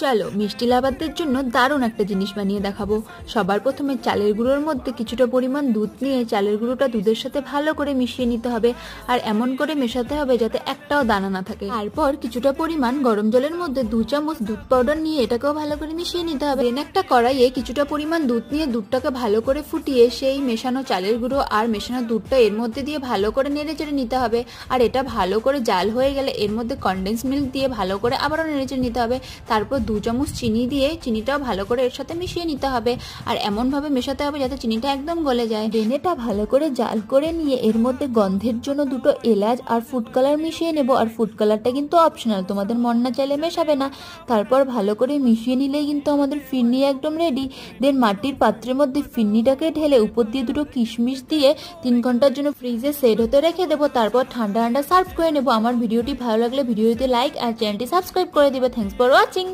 চলো মিষ্টি লাভারদের জন্য দারুণ একটা জিনিস বানিয়ে দেখাবো। সবার প্রথমে চালের গুঁড়োর মধ্যে কিছুটা পরিমাণ দুধ নিয়ে চালের গুঁড়োটা দুধের সাথে ভালো করে মিশিয়ে নিতে হবে, আর এমন করে মেশাতে হবে যাতে একটাও দানা না থাকে। তারপর কিছুটা পরিমাণ গরম জলের মধ্যে 2 চামচ দুধ পাউডার নিয়ে এটাকেও ভালো করে মিশিয়ে নিতে হবে। দেন একটা কড়াইয়ে কিছুটা পরিমাণ দুধ নিয়ে দুধটাকে ভালো করে ফুটিয়ে সেই মেশানো চালের গুঁড়ো আর মেশানো দুধটা এর মধ্যে দিয়ে ভালো করে নেড়ে চেড়ে নিতে হবে। আর এটা ভালো করে জাল হয়ে গেলে এর মধ্যে কনডেন্স মিল্ক দিয়ে ভালো করে আবারও নেড়ে চেড়ে নিতে হবে। তারপর 2 চামচ চিনি দিয়ে চিনিটাও ভালো করে এর সাথে মিশিয়ে নিতে হবে, আর এমনভাবে মেশাতে হবে যাতে চিনিটা একদম গলে যায়। দেন এটা ভালো করে জাল করে নিয়ে এর মধ্যে গন্ধের জন্য 2টো এলাচ আর ফুড কালার মিশিয়ে নেব। আর ফুড কালারটা কিন্তু অপশনাল, তোমাদের মন না চাইলে মেশাবে না। তারপর ভালো করে মিশিয়ে নিলেই কিন্তু আমাদের ফিরনি একদম রেডি। দেন মাটির পাত্রের মধ্যে ফিরনিটাকে ঢেলে উপর দিয়ে 2টো কিশমিশ দিয়ে 3 ঘন্টার জন্য ফ্রিজে সেট হতে রেখে দেবো। তারপর ঠান্ডা ঠান্ডা সার্ভ করে নেবো। আমার ভিডিওটি ভালো লাগলে ভিডিওতে লাইক আর চ্যানেলটি সাবস্ক্রাইব করে দিবে। Thanks for watching.